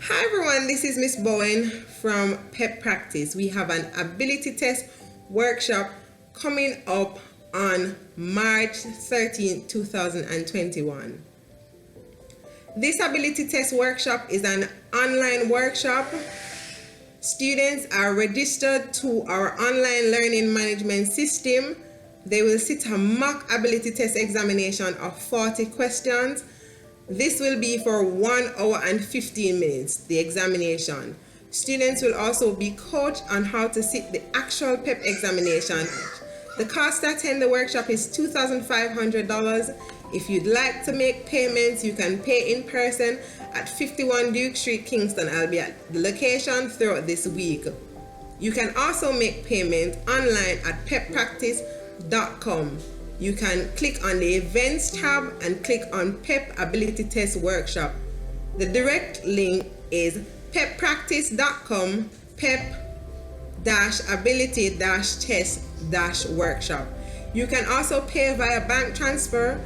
Hi everyone, this is Miss Bowen from PEP Practice. We have an ability test workshop coming up on March 13, 2021. This ability test workshop is an online workshop. Students are registered to our online learning management system. They will sit a mock ability test examination of 40 questions. This will be for 1 hour and 15 minutes, the examination. Students will also be coached on how to sit the actual PEP examination. The cost to attend the workshop is $2,500. If you'd like to make payments, you can pay in person at 51 Duke Street, Kingston. I'll be at the location throughout this week. You can also make payment online at peppractice.com. You can click on the events tab and click on PEP Ability Test Workshop. The direct link is peppractice.com pep-ability-test-workshop. You can also pay via bank transfer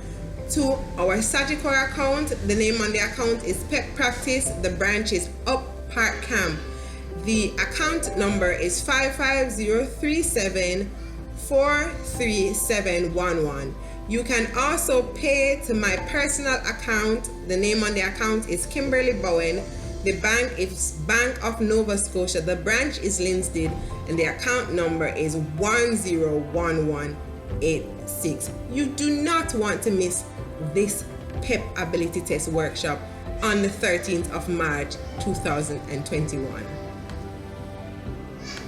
to our Sagicor account. The name on the account is PEP Practice. The branch is Up Park Camp. The account number is 55037433711. You can also pay to my personal account. The name on the account is Kimberly Bowen. The bank is Bank of Nova Scotia. The branch is Linstead and the account number is 101186. You do not want to miss this PEP Ability Test Workshop on the 13th of March 2021.